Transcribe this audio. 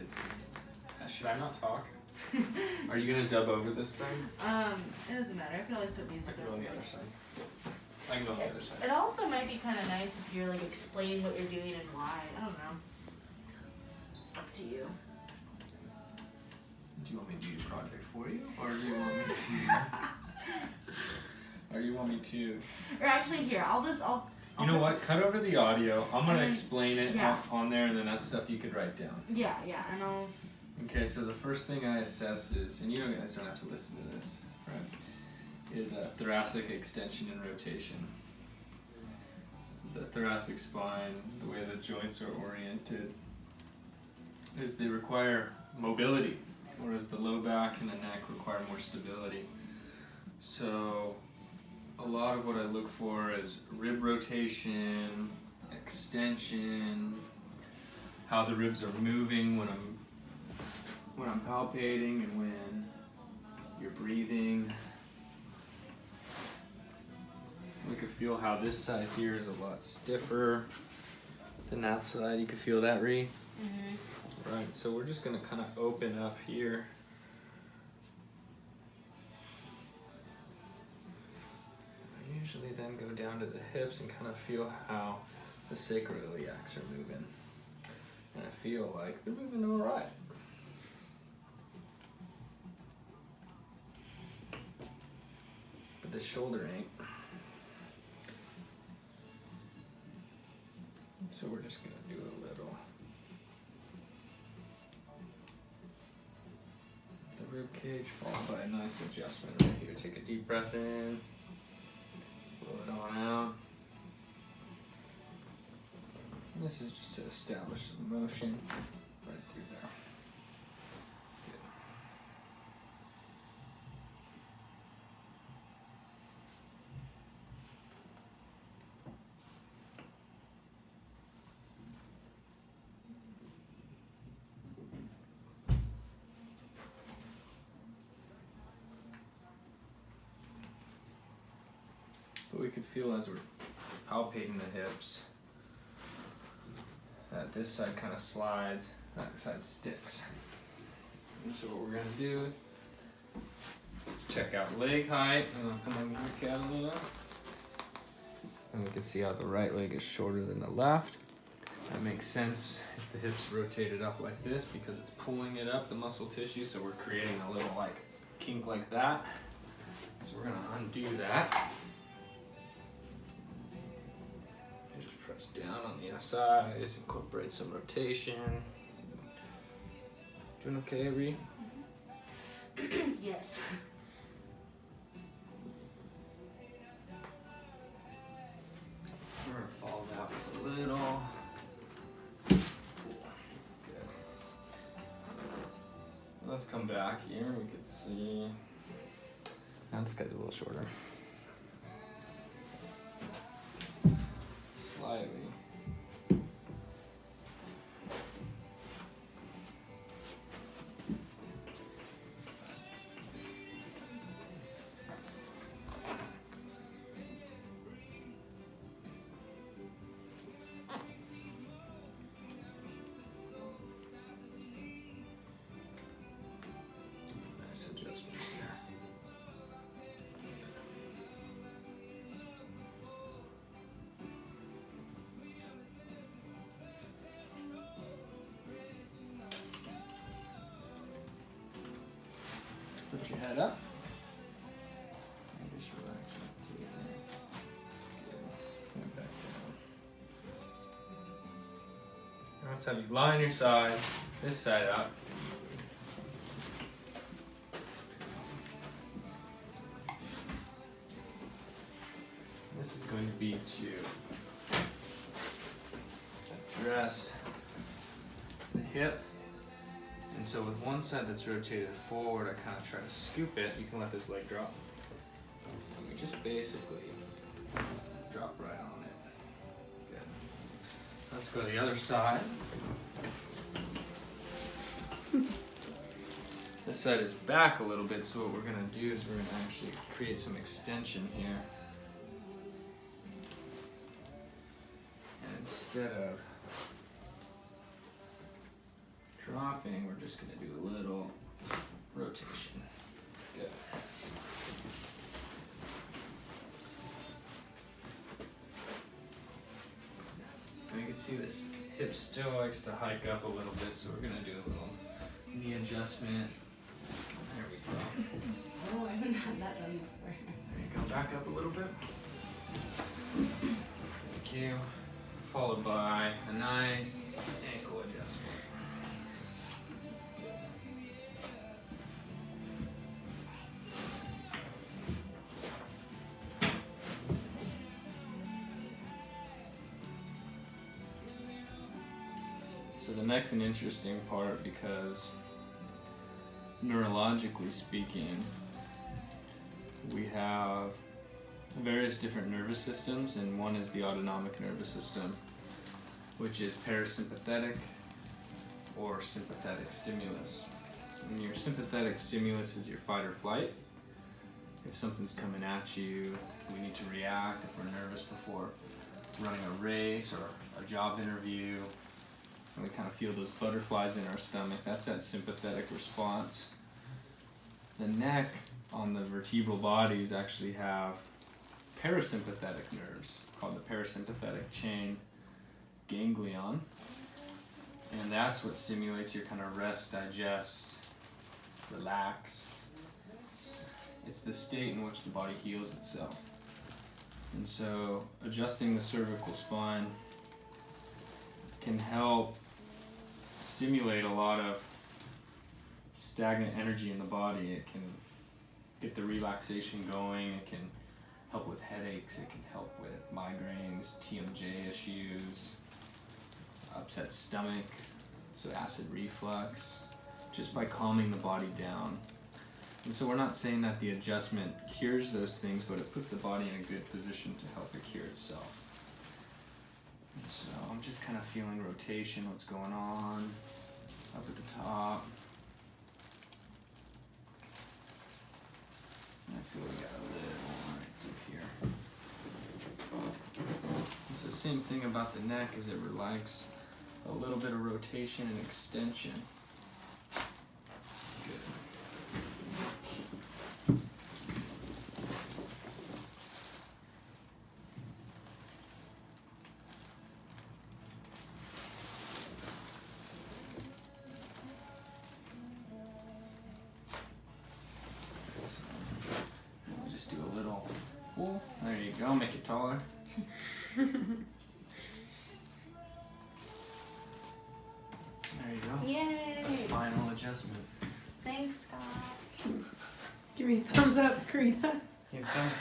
it's. Should I not talk? Are you gonna dub over this thing? It doesn't matter. I can always put I music can go on over the it. other side. I can go on the other side. It also might be kind of nice if you're like explaining what you're doing and why. I don't know. Up to you. Do you want me to do the project for you, or do you want me to? Or you want me to? Or actually, here, I'll You know what? Cut over the audio. I'm gonna And then- explain it yeah. on there, and then that stuff you could write down. Yeah, and I'll. Okay, so the first thing I assess is, and you guys don't have to listen to this, right? Is thoracic extension and rotation. The thoracic spine, the way the joints are oriented, is they require mobility, whereas the low back and the neck require more stability. So a lot of what I look for is rib rotation, extension, how the ribs are moving when I'm palpating and when you're breathing. We can feel how this side here is a lot stiffer than that side. You can feel that, Ree? Mm-hmm. Right, so we're just gonna kind of open up here. I usually then go down to the hips and kind of feel how the sacroiliacs are moving. And I feel like they're moving all right. But the shoulder ain't. So we're just gonna do a little. The rib cage followed by a nice adjustment right here. Take a deep breath in, blow it on out. And this is just to establish some motion right through there. Good. But we could feel as we're palpating the hips that this side kind of slides, that side sticks. And so what we're gonna do is check out leg height, and I'll come over here, Cat, a little. And we can see how the right leg is shorter than the left. That makes sense if the hips rotated up like this because it's pulling it up, the muscle tissue, so we're creating a little like kink like that. So we're gonna undo that. And just press down on the SIs, incorporate some rotation. Doing okay, Ree? Yes. We're gonna follow that with a little. Cool. Good. Let's come back here. We can see. Now this guy's a little shorter. Slightly. Nice adjustment there. Lift your head up. And just relax right through there. Good. And back down. Now let's have you lie on your side, this side up. This is going to be to address the hip. And so with one side that's rotated forward, I kind of try to scoop it. You can let this leg drop. And we just basically drop right on it. Good. Let's go to the other side. This side is back a little bit, so what we're gonna do is we're gonna actually create some extension here. And instead of dropping, we're just gonna do a little rotation. Good. And you can see this hip still likes to hike up a little bit, so we're gonna do a little knee adjustment. There we go. Oh, I haven't had that done before. There you go. Back up a little bit. Thank you. Followed by a nice ankle adjustment. So the neck's an interesting part because neurologically speaking, we have various different nervous systems, and one is the autonomic nervous system, which is parasympathetic or sympathetic stimulus. And your sympathetic stimulus is your fight or flight. If something's coming at you, we need to react. If we're nervous before running a race or a job interview, and we kind of feel those butterflies in our stomach, that's that sympathetic response. The neck on the vertebral bodies actually have parasympathetic nerves called the parasympathetic chain ganglion, and that's what stimulates your kind of rest, digest, relax. It's the state in which the body heals itself. And so adjusting the cervical spine can help stimulate a lot of stagnant energy in the body. It can get the relaxation going. It can help with headaches. It can help with migraines, TMJ issues, upset stomach, so acid reflux, just by calming the body down. And so we're not saying that the adjustment cures those things, but it puts the body in a good position to help it cure itself. And so I'm just kind of feeling rotation, what's going on up at the top. And I feel we got a little right through here. And so same thing about the neck is it likes a little bit of rotation and extension. Good. We'll just do a little pull. There you go, make it taller. There you go. Yay! A spinal adjustment. Thanks, Scott. Give me a thumbs up, Karina. Yeah, thumbs up.